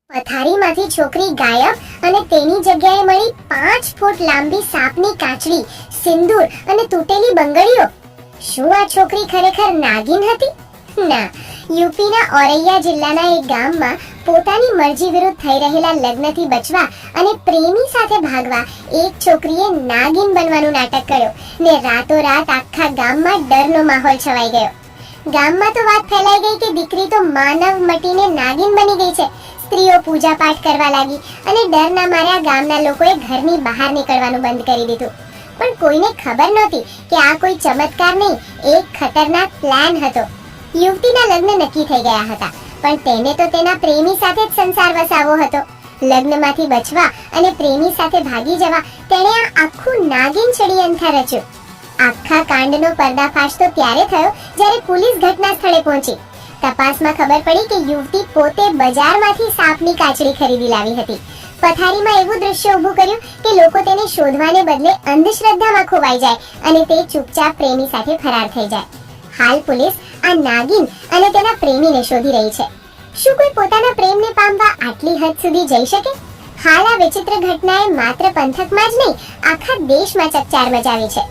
પથારીમાંથી છોકરી ગાયબ અને તેની જગ્યાએ મળી 5 ફૂટ લાંબી સાપની કાચડી, સિંદૂર અને તૂટેલી બંગડીઓ. શું આ છોકરી ખરેખર નાગિન હતી? ના, યુપીના ઔરૈયા જિલ્લાના એક ગામમાં પોતાની મરજી વિરુદ્ધ થઈ રહેલા લગ્નથી બચવા અને પ્રેમી સાથે ભાગવા એક છોકરીએ નાગિન બનવાનું નાટક કર્યું ને રાતોરાત આખા ગામમાં ડરનો માહોલ છવાઈ ગયો. ગામમાં તો વાત ફેલાઈ ગઈ કે દીકરી તો માનવ મટીને નાગિન બની ગઈ છે. સ્ત્રીઓ પૂજા પાઠ કરવા લાગી અને ડરના માર્યા ગામના લોકોએ ઘરની બહાર નીકળવાનું બંધ કરી દીધું. પણ કોઈને ખબર નહોતી કે આ કોઈ ચમત્કાર નહીં, એક ખતરનાક પ્લાન હતો. યુવતીના લગ્ન નક્કી થઈ ગયા હતા, પણ તેને તો તેના પ્રેમી સાથે જ સંસાર વસાવવો હતો. લગ્નમાંથી બચવા અને પ્રેમી સાથે ભાગી જવા તેણે આ આખું નાગિન ષડયંત્ર રચ્યું. આખા કાંડનો પર્દાફાશ તો ત્યારે થયો જ્યારે પોલીસ ઘટના સ્થળે પહોંચી. તપાસમાં ખબર પડી કે યુવતી પોતે બજારમાંથી સાપની કાચડી ખરીદી લાવી હતી. પથારીમાં એવું દ્રશ્ય ઊભું કર્યું કે લોકો તેને શોધવાને બદલે અંધશ્રદ્ધામાં ખોવાઈ જાય અને તે ચૂપચાપ પ્રેમી સાથે ફરાર થઈ જાય. હાલ પોલીસ આ નાગિન અને તેના પ્રેમીને શોધી રહી છે. શું કોઈ પોતાના પ્રેમને પામવા આટલી હદ સુધી જઈ શકે? હાલ આ વિચિત્ર ઘટનાએ માત્ર પંથકમાં જ નહીં, આખા દેશમાં ચકચાર મચાવી છે.